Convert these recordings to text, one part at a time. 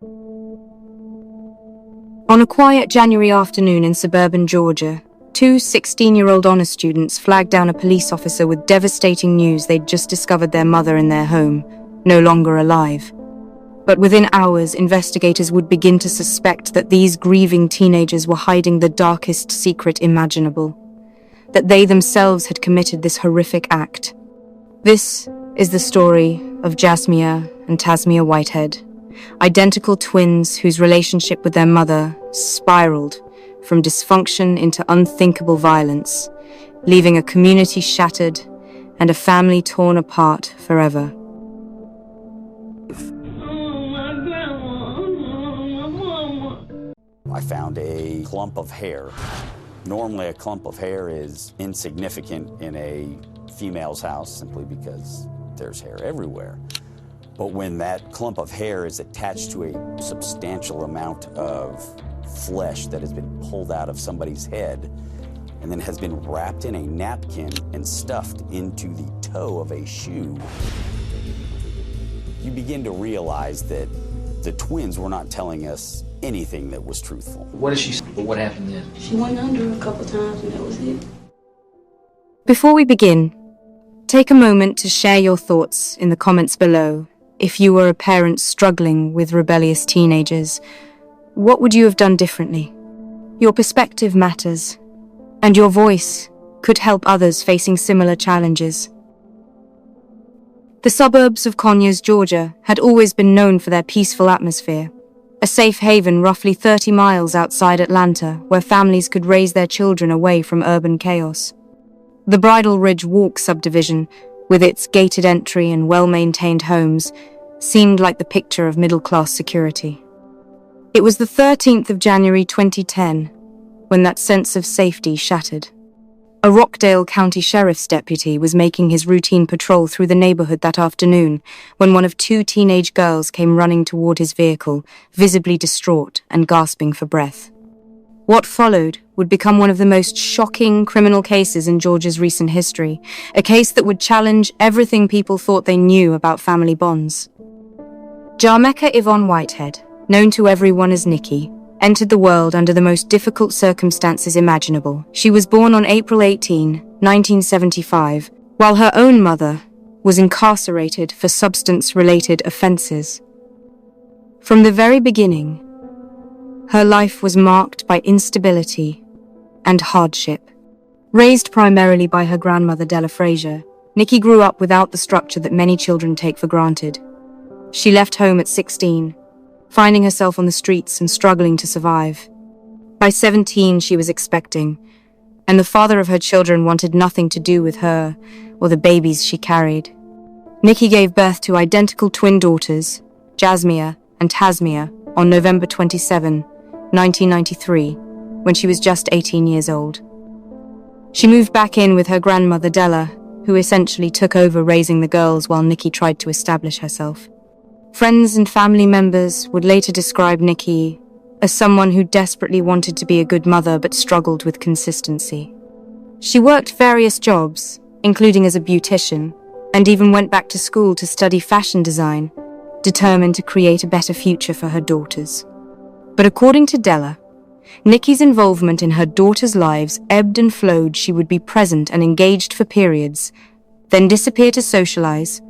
On a quiet January afternoon in suburban Georgia, two 16-year-old honor students flagged down a police officer with devastating news they'd just discovered their mother in their home, no longer alive. But within hours, investigators would begin to suspect that these grieving teenagers were hiding the darkest secret imaginable, that they themselves had committed this horrific act. This is the story of Jasmiyah and Tasmiyah Whitehead, identical twins whose relationship with their mother spiraled from dysfunction into unthinkable violence, leaving a community shattered and a family torn apart forever. I found a clump of hair. Normally a clump of hair is insignificant in a female's house simply because there's hair everywhere. But when that clump of hair is attached to a substantial amount of flesh that has been pulled out of somebody's head and then has been wrapped in a napkin and stuffed into the toe of a shoe, you begin to realize that the twins were not telling us anything that was truthful. What did she say? What happened then? She went under a couple times and that was it. Before we begin, take a moment to share your thoughts in the comments below. If you were a parent struggling with rebellious teenagers, what would you have done differently? Your perspective matters, and your voice could help others facing similar challenges. The suburbs of Conyers, Georgia, had always been known for their peaceful atmosphere, a safe haven roughly 30 miles outside Atlanta where families could raise their children away from urban chaos. The Bridal Ridge Walk subdivision, with its gated entry and well-maintained homes, seemed like the picture of middle-class security. It was the 13th of January 2010 when that sense of safety shattered. A Rockdale County Sheriff's deputy was making his routine patrol through the neighborhood that afternoon when one of two teenage girls came running toward his vehicle, visibly distraught and gasping for breath. What followed would become one of the most shocking criminal cases in Georgia's recent history, a case that would challenge everything people thought they knew about family bonds. Jasmiyah Yvonne Whitehead, known to everyone as Nikki, entered the world under the most difficult circumstances imaginable. She was born on April 18, 1975, while her own mother was incarcerated for substance-related offenses. From the very beginning, her life was marked by instability and hardship. Raised primarily by her grandmother Della Frazier, Nikki grew up without the structure that many children take for granted. She left home at 16, finding herself on the streets and struggling to survive. By 17, she was expecting, and the father of her children wanted nothing to do with her or the babies she carried. Nikki gave birth to identical twin daughters, Jasmiyah and Tasmiyah, on November 27, 1993, when she was just 18 years old. She moved back in with her grandmother Della, who essentially took over raising the girls while Nikki tried to establish herself. Friends and family members would later describe Nikki as someone who desperately wanted to be a good mother but struggled with consistency. She worked various jobs, including as a beautician, and even went back to school to study fashion design, determined to create a better future for her daughters. But according to Della, Nikki's involvement in her daughters' lives ebbed and flowed. She would be present and engaged for periods, then disappear to socialize,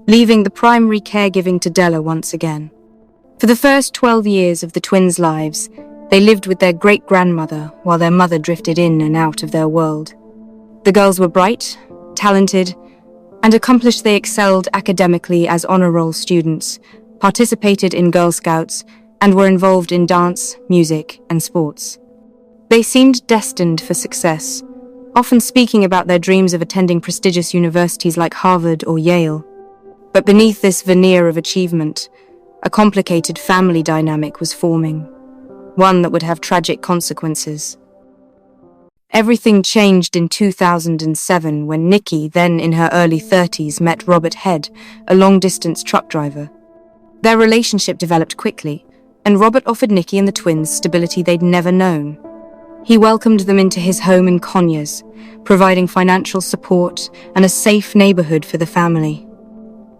leaving the primary caregiving to Della once again. For the first 12 years of the twins' lives, they lived with their great-grandmother while their mother drifted in and out of their world. The girls were bright, talented, and accomplished. They excelled academically as honor roll students, participated in Girl Scouts, and were involved in dance, music, and sports. They seemed destined for success, often speaking about their dreams of attending prestigious universities like Harvard or Yale. But beneath this veneer of achievement, a complicated family dynamic was forming, one that would have tragic consequences. Everything changed in 2007 when Nikki, then in her early 30s, met Robert Head, a long-distance truck driver. Their relationship developed quickly, and Robert offered Nikki and the twins stability they'd never known. He welcomed them into his home in Conyers, providing financial support and a safe neighborhood for the family.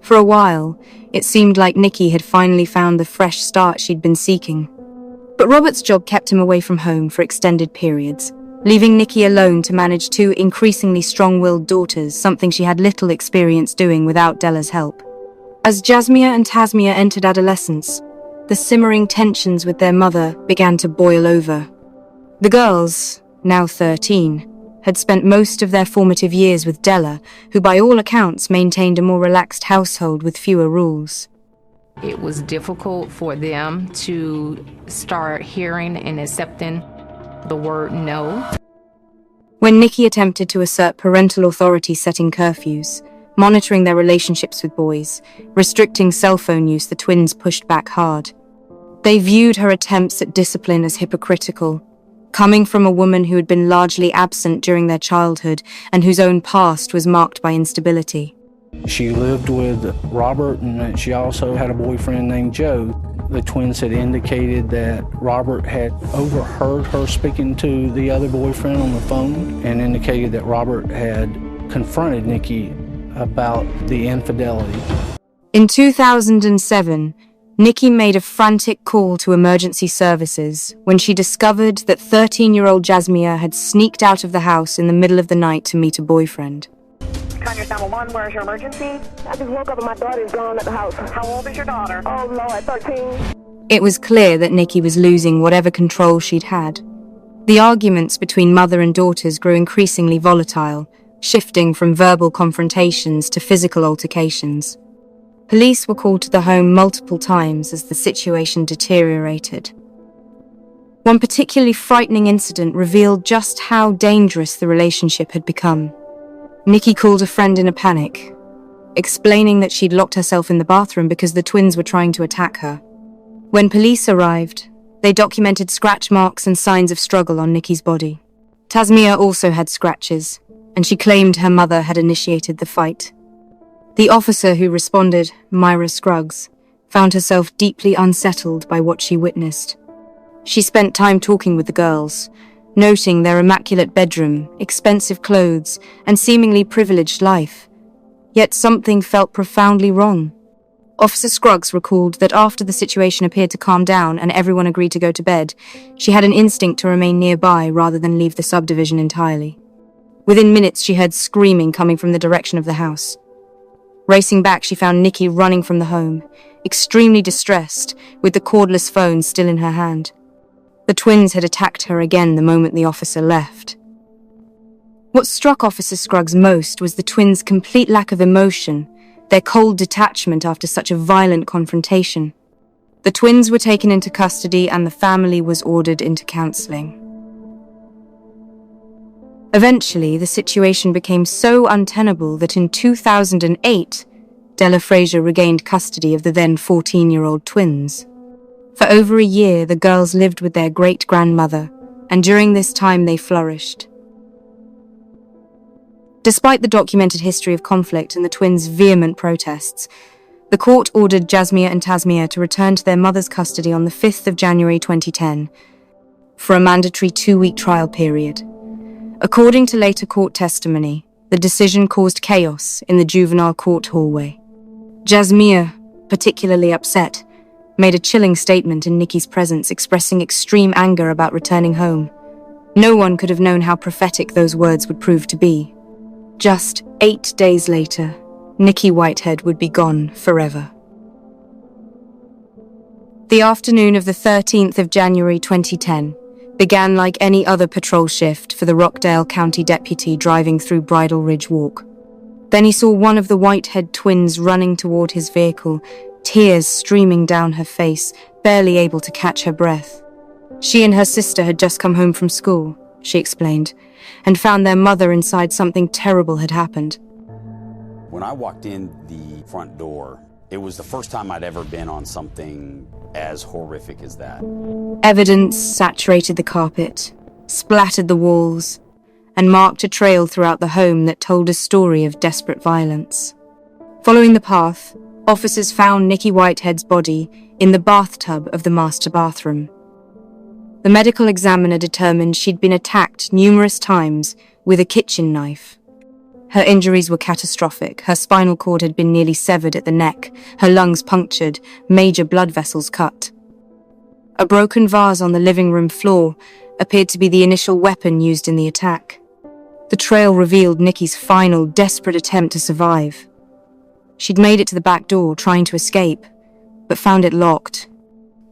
For a while, it seemed like Nikki had finally found the fresh start she'd been seeking. But Robert's job kept him away from home for extended periods, leaving Nikki alone to manage two increasingly strong-willed daughters, something she had little experience doing without Della's help. As Jasmiyah and Tasmiyah entered adolescence, the simmering tensions with their mother began to boil over. The girls, now 13, had spent most of their formative years with Della, who by all accounts maintained a more relaxed household with fewer rules. It was difficult for them to start hearing and accepting the word no. When Nikki attempted to assert parental authority setting curfews, monitoring their relationships with boys, restricting cell phone use, the twins pushed back hard. They viewed her attempts at discipline as hypocritical, coming from a woman who had been largely absent during their childhood and whose own past was marked by instability. She lived with Robert, and she also had a boyfriend named Joe. The twins had indicated that Robert had overheard her speaking to the other boyfriend on the phone and indicated that Robert had confronted Nikki about the infidelity. In 2007, Nikki made a frantic call to emergency services when she discovered that 13-year-old Jasmiyah had sneaked out of the house in the middle of the night to meet a boyfriend. Conyers 911, where's your emergency? I just woke up and my daughter is gone at the house. How old is your daughter? Oh, Lord, 13. It was clear that Nikki was losing whatever control she'd had. The arguments between mother and daughters grew increasingly volatile, shifting from verbal confrontations to physical altercations. Police were called to the home multiple times as the situation deteriorated. One particularly frightening incident revealed just how dangerous the relationship had become. Nikki called a friend in a panic, explaining that she'd locked herself in the bathroom because the twins were trying to attack her. When police arrived, they documented scratch marks and signs of struggle on Nikki's body. Tasmiyah also had scratches, and she claimed her mother had initiated the fight. The officer who responded, Myra Scruggs, found herself deeply unsettled by what she witnessed. She spent time talking with the girls, noting their immaculate bedroom, expensive clothes, and seemingly privileged life. Yet something felt profoundly wrong. Officer Scruggs recalled that after the situation appeared to calm down and everyone agreed to go to bed, she had an instinct to remain nearby rather than leave the subdivision entirely. Within minutes, she heard screaming coming from the direction of the house. Racing back, she found Nikki running from the home, extremely distressed, with the cordless phone still in her hand. The twins had attacked her again the moment the officer left. What struck Officer Scruggs most was the twins' complete lack of emotion, their cold detachment after such a violent confrontation. The twins were taken into custody and the family was ordered into counseling. Eventually, the situation became so untenable that in 2008, Della Fraser regained custody of the then 14-year-old twins. For over a year, the girls lived with their great-grandmother, and during this time they flourished. Despite the documented history of conflict and the twins' vehement protests, the court ordered Jasmiyah and Tasmiyah to return to their mother's custody on the 5th of January 2010 for a mandatory 2-week trial period. According to later court testimony, the decision caused chaos in the juvenile court hallway. Jasmiyah, particularly upset, made a chilling statement in Nikki's presence expressing extreme anger about returning home. No one could have known how prophetic those words would prove to be. Just 8 days later, Nikki Whitehead would be gone forever. The afternoon of the 13th of January 2010 began like any other patrol shift for the Rockdale County deputy driving through Bridle Ridge Walk. Then he saw one of the Whitehead twins running toward his vehicle, tears streaming down her face, barely able to catch her breath. She and her sister had just come home from school, she explained, and found their mother inside. Something terrible had happened. When I walked in the front door, it was the first time I'd ever been on something as horrific as that. Evidence saturated the carpet, splattered the walls, and marked a trail throughout the home that told a story of desperate violence. Following the path, officers found Nikki Whitehead's body in the bathtub of the master bathroom. The medical examiner determined she'd been attacked numerous times with a kitchen knife. Her injuries were catastrophic. Her spinal cord had been nearly severed at the neck, her lungs punctured, major blood vessels cut. A broken vase on the living room floor appeared to be the initial weapon used in the attack. The trail revealed Nikki's final, desperate attempt to survive. She'd made it to the back door, trying to escape, but found it locked.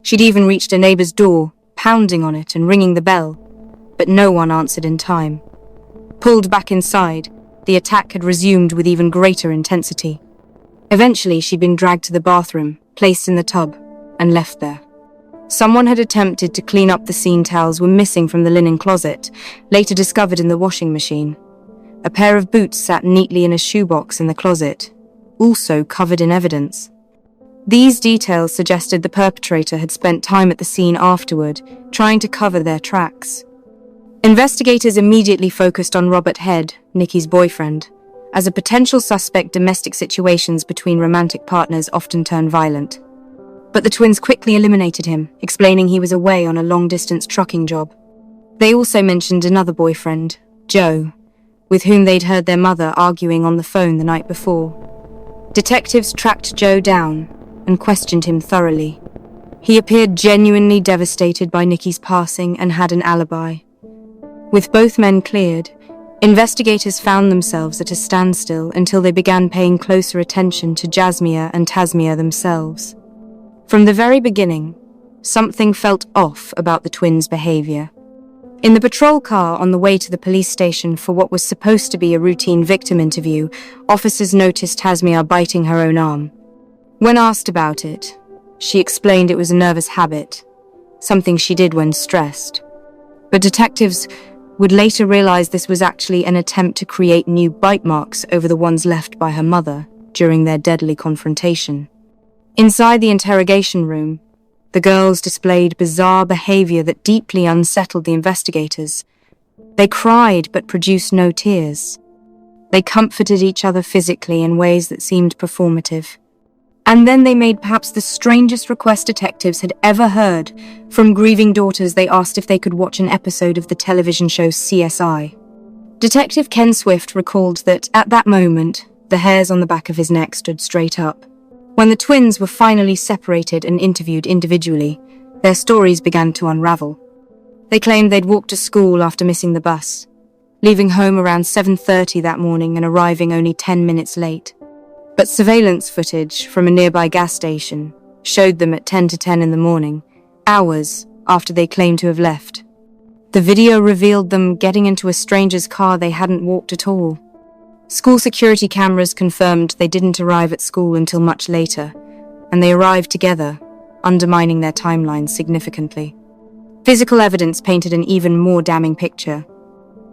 She'd even reached a neighbor's door, pounding on it and ringing the bell, but no one answered in time. Pulled back inside, the attack had resumed with even greater intensity. Eventually, she'd been dragged to the bathroom, placed in the tub, and left there. Someone had attempted to clean up the scene. Towels were missing from the linen closet, later discovered in the washing machine. A pair of boots sat neatly in a shoebox in the closet, also covered in evidence. These details suggested the perpetrator had spent time at the scene afterward, trying to cover their tracks. Investigators immediately focused on Robert Head, Nikki's boyfriend. As a potential suspect, domestic situations between romantic partners often turn violent. But the twins quickly eliminated him, explaining he was away on a long-distance trucking job. They also mentioned another boyfriend, Joe, with whom they'd heard their mother arguing on the phone the night before. Detectives tracked Joe down and questioned him thoroughly. He appeared genuinely devastated by Nikki's passing and had an alibi. With both men cleared, investigators found themselves at a standstill until they began paying closer attention to Jasmiyah and Tasmiyah themselves. From the very beginning, something felt off about the twins' behavior. In the patrol car on the way to the police station for what was supposed to be a routine victim interview, officers noticed Tasmiyah biting her own arm. When asked about it, she explained it was a nervous habit, something she did when stressed. But detectives would later realize this was actually an attempt to create new bite marks over the ones left by her mother during their deadly confrontation. Inside the interrogation room, the girls displayed bizarre behavior that deeply unsettled the investigators. They cried but produced no tears. They comforted each other physically in ways that seemed performative. And then they made perhaps the strangest request detectives had ever heard. From grieving daughters, they asked if they could watch an episode of the television show CSI. Detective Ken Swift recalled that at that moment, the hairs on the back of his neck stood straight up. When the twins were finally separated and interviewed individually, their stories began to unravel. They claimed they'd walked to school after missing the bus, leaving home around 7:30 that morning and arriving only 10 minutes late. But surveillance footage from a nearby gas station showed them at 10 to 10 in the morning, hours after they claimed to have left. The video revealed them getting into a stranger's car they hadn't walked at all. School security cameras confirmed they didn't arrive at school until much later, and they arrived together, undermining their timelines significantly. Physical evidence painted an even more damning picture.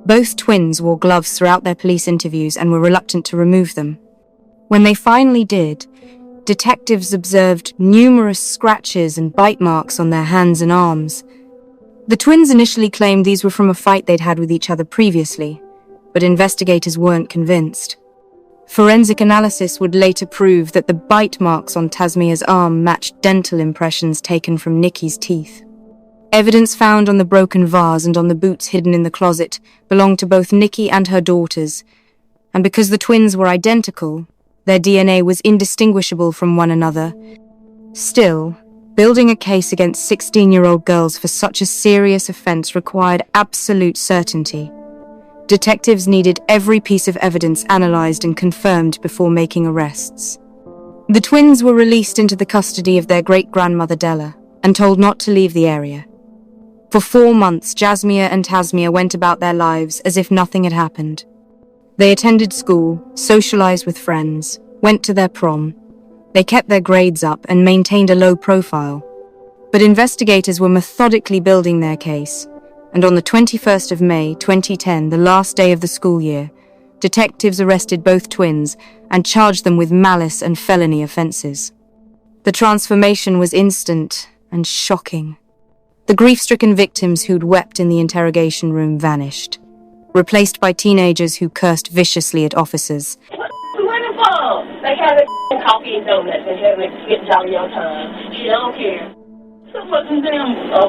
Both twins wore gloves throughout their police interviews and were reluctant to remove them. When they finally did, detectives observed numerous scratches and bite marks on their hands and arms. The twins initially claimed these were from a fight they'd had with each other previously, but investigators weren't convinced. Forensic analysis would later prove that the bite marks on Tasmiyah's arm matched dental impressions taken from Nikki's teeth. Evidence found on the broken vase and on the boots hidden in the closet belonged to both Nikki and her daughters, and because the twins were identical, their DNA was indistinguishable from one another. Still, building a case against 16-year-old girls for such a serious offense required absolute certainty. Detectives needed every piece of evidence analyzed and confirmed before making arrests. The twins were released into the custody of their great-grandmother Della and told not to leave the area. For 4 months, Jasmiyah and Tasmiyah went about their lives as if nothing had happened. They attended school, socialized with friends, went to their prom. They kept their grades up and maintained a low profile. But investigators were methodically building their case, and on the 21st of May, 2010, the last day of the school year, detectives arrested both twins and charged them with malice and felony offenses. The transformation was instant and shocking. The grief-stricken victims who'd wept in the interrogation room vanished, replaced by teenagers who cursed viciously at officers. Wonderful! They have coffee and donuts and have it get jolly on time. She don't care. So what's them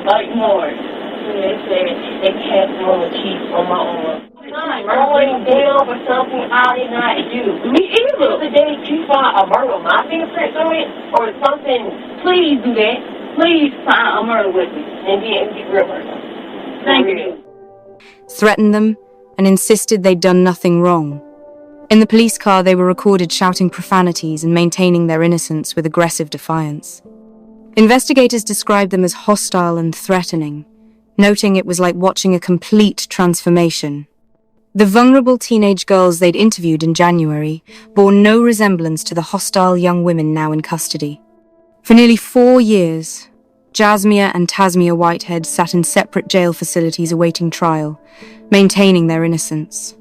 bite more? And they said they cast them on the cheek on my arm. not going down for something I did not do. Me either. The day you find a murder with my fingerprints on it or something, please do that. Please find a murder with me and then get rid of her. Thank you. Threatened them and insisted they'd done nothing wrong. In the police car, they were recorded shouting profanities and maintaining their innocence with aggressive defiance. Investigators described them as hostile and threatening, noting it was like watching a complete transformation. The vulnerable teenage girls they'd interviewed in January bore no resemblance to the hostile young women now in custody. For nearly 4 years, Jasmiyah and Tasmiyah Whitehead sat in separate jail facilities awaiting trial, maintaining their innocence.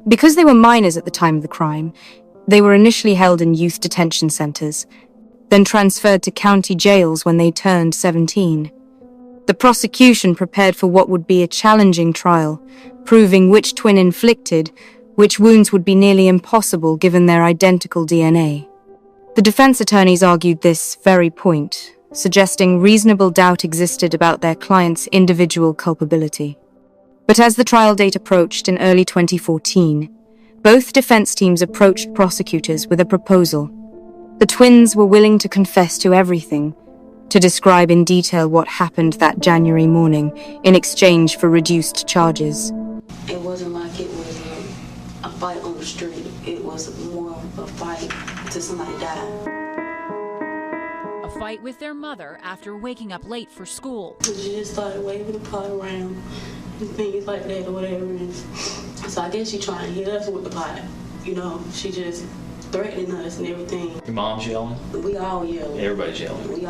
Because they were minors at the time of the crime, they were initially held in youth detention centers, then transferred to county jails when they turned 17. The prosecution prepared for what would be a challenging trial, proving which twin inflicted which wounds would be nearly impossible given their identical DNA. The defense attorneys argued this very point, suggesting reasonable doubt existed about their client's individual culpability. But as the trial date approached in early 2014, both defense teams approached prosecutors with a proposal. The twins were willing to confess to everything, to describe in detail what happened that January morning in exchange for reduced charges. It wasn't like it was a fight on the street. It was more of a fight till somebody died. A fight with their mother after waking up late for school. She just started waving the pot around and things like that or whatever. And so I guess she trying to hit us with the pot. You know, she just threatening us and everything. Your mom's yelling? We all yelling. Everybody's yelling. We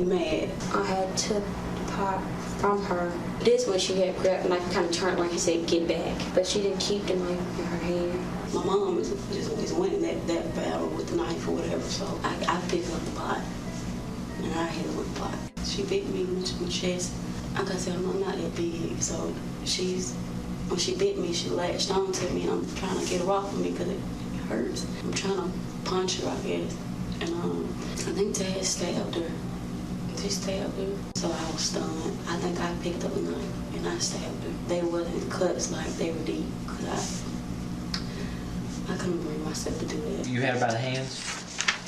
mad. I had took the pot from her. This one she had grabbed and I kind of turned around and said, "Get back." But she didn't keep the knife in her hand. My mom is winning that battle with the knife or whatever, so I picked up the pot and I hit her with the pot. She bit me in my chest. Like I said, I'm not that big, so when she bit me, she latched on to me and I'm trying to get her off of me because it hurts. I'm trying to punch her, I guess, and I think Dad stabbed her. He stabbed her, so I was stunned. I think I picked up a knife and I stabbed her. They wasn't cuts like they were deep, because I couldn't bring myself to do that. You had her by the hands?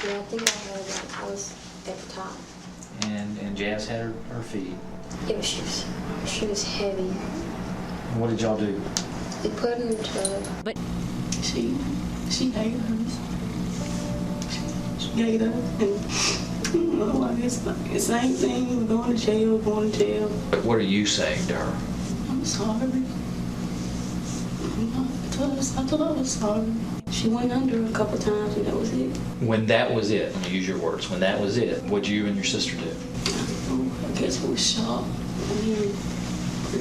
Yeah, I think I had that. I was at the top. And Jazz had her feet. Yeah, she was heavy. And what did y'all do? We put her in the tub. But she ate us. She ate us, and well, I guess the same thing. We're going to jail. What are you saying to her? I'm sorry. I told her I was sorry. She went under a couple times and that was it. When that was it, I'm gonna use your words, when that was it, what'd you and your sister do? I guess we were shocked. We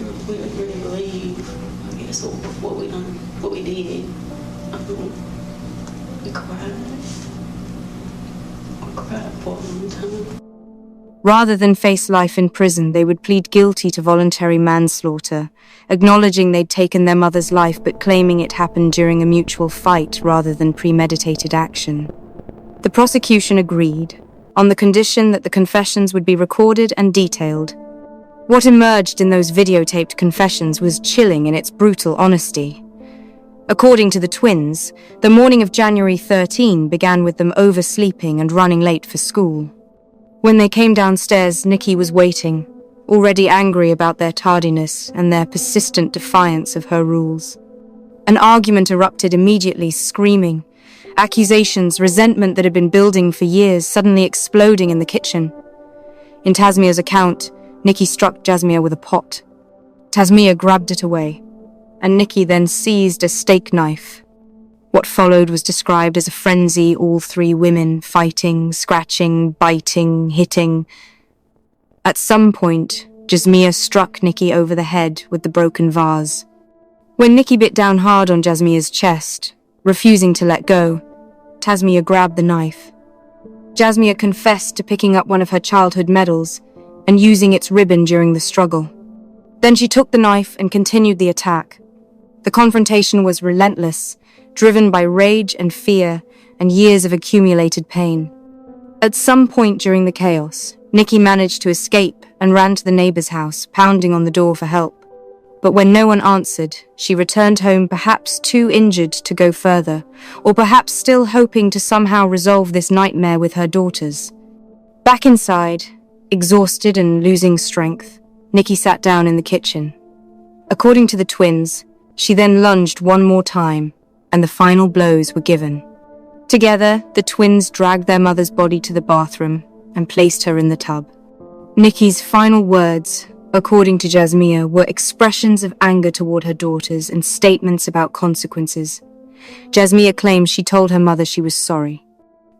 were really relieved, I guess, what we did. We cried. We cried for a long time. Rather than face life in prison, they would plead guilty to voluntary manslaughter, acknowledging they'd taken their mother's life but claiming it happened during a mutual fight rather than premeditated action. The prosecution agreed, on the condition that the confessions would be recorded and detailed. What emerged in those videotaped confessions was chilling in its brutal honesty. According to the twins, the morning of January 13 began with them oversleeping and running late for school. When they came downstairs, Nikki was waiting, already angry about their tardiness and their persistent defiance of her rules. An argument erupted immediately, screaming, accusations, resentment that had been building for years suddenly exploding in the kitchen. In Tasmiyah's account, Nikki struck Jasmiyah with a pot. Tasmiyah grabbed it away, and Nikki then seized a steak knife. What followed was described as a frenzy, all three women fighting, scratching, biting, hitting. At some point, Jasmiyah struck Nikki over the head with the broken vase. When Nikki bit down hard on Jasmiyah's chest, refusing to let go, Tasmiyah grabbed the knife. Jasmiyah confessed to picking up one of her childhood medals and using its ribbon during the struggle. Then she took the knife and continued the attack. The confrontation was relentless, driven by rage and fear and years of accumulated pain. At some point during the chaos, Nikki managed to escape and ran to the neighbor's house, pounding on the door for help. But when no one answered, she returned home perhaps too injured to go further, or perhaps still hoping to somehow resolve this nightmare with her daughters. Back inside, exhausted and losing strength, Nikki sat down in the kitchen. According to the twins, she then lunged one more time, and the final blows were given. Together, the twins dragged their mother's body to the bathroom and placed her in the tub. Nikki's final words, according to Jasmiyah, were expressions of anger toward her daughters and statements about consequences. Jasmiyah claims she told her mother she was sorry.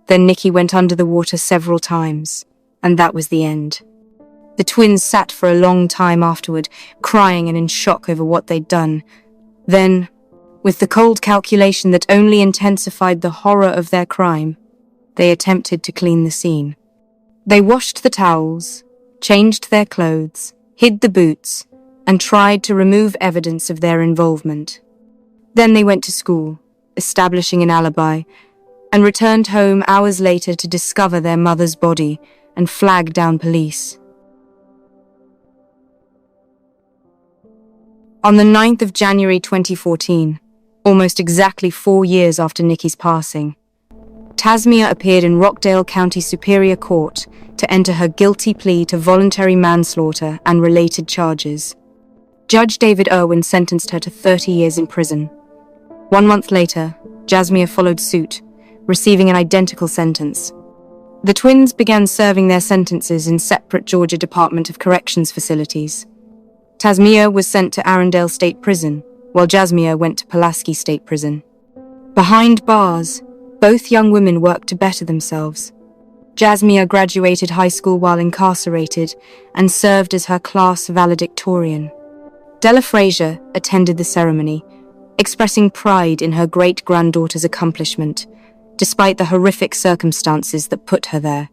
Then Nikki went under the water several times, and that was the end. The twins sat for a long time afterward, crying and in shock over what they'd done. Then, with the cold calculation that only intensified the horror of their crime, they attempted to clean the scene. They washed the towels, changed their clothes, hid the boots, and tried to remove evidence of their involvement. Then they went to school, establishing an alibi, and returned home hours later to discover their mother's body and flag down police. On the 9th of January 2014, almost exactly 4 years after Nikki's passing, Tasmiyah appeared in Rockdale County Superior Court to enter her guilty plea to voluntary manslaughter and related charges. Judge David Irwin sentenced her to 30 years in prison. 1 month later, Jasmiyah followed suit, receiving an identical sentence. The twins began serving their sentences in separate Georgia Department of Corrections facilities. Tasmiyah was sent to Arundel State Prison, while Jasmiyah went to Pulaski State Prison. Behind bars, both young women worked to better themselves. Jasmiyah graduated high school while incarcerated and served as her class valedictorian. Della Frazier attended the ceremony, expressing pride in her great-granddaughter's accomplishment, despite the horrific circumstances that put her there.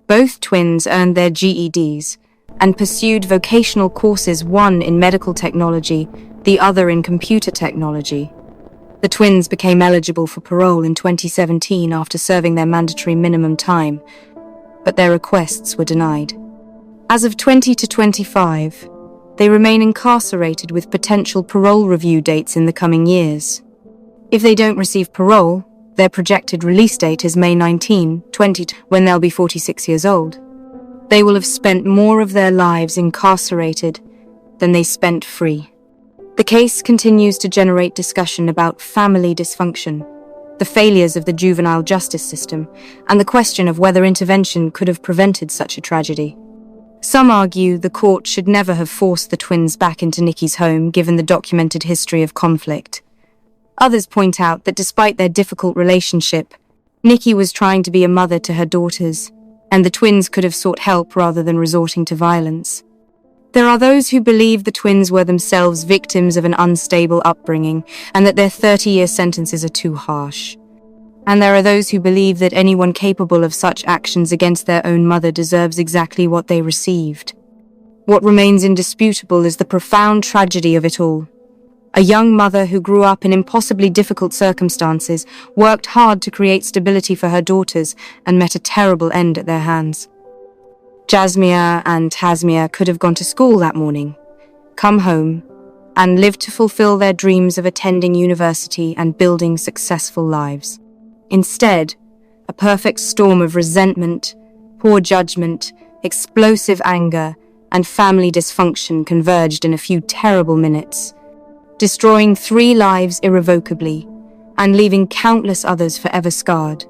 Both twins earned their GEDs and pursued vocational courses, one in medical technology, the other in computer technology. The twins became eligible for parole in 2017 after serving their mandatory minimum time, but their requests were denied. As of 2025, they remain incarcerated with potential parole review dates in the coming years. If they don't receive parole, their projected release date is May 19, 2020, when they'll be 46 years old. They will have spent more of their lives incarcerated than they spent free. The case continues to generate discussion about family dysfunction, the failures of the juvenile justice system, and the question of whether intervention could have prevented such a tragedy. Some argue the court should never have forced the twins back into Nikki's home given the documented history of conflict. Others point out that despite their difficult relationship, Nikki was trying to be a mother to her daughters, and the twins could have sought help rather than resorting to violence. There are those who believe the twins were themselves victims of an unstable upbringing and that their 30-year sentences are too harsh. And there are those who believe that anyone capable of such actions against their own mother deserves exactly what they received. What remains indisputable is the profound tragedy of it all. A young mother who grew up in impossibly difficult circumstances, worked hard to create stability for her daughters, and met a terrible end at their hands. Jasmiyah and Tasmiyah could have gone to school that morning, come home, and lived to fulfill their dreams of attending university and building successful lives. Instead, a perfect storm of resentment, poor judgment, explosive anger, and family dysfunction converged in a few terrible minutes, destroying 3 lives irrevocably and leaving countless others forever scarred.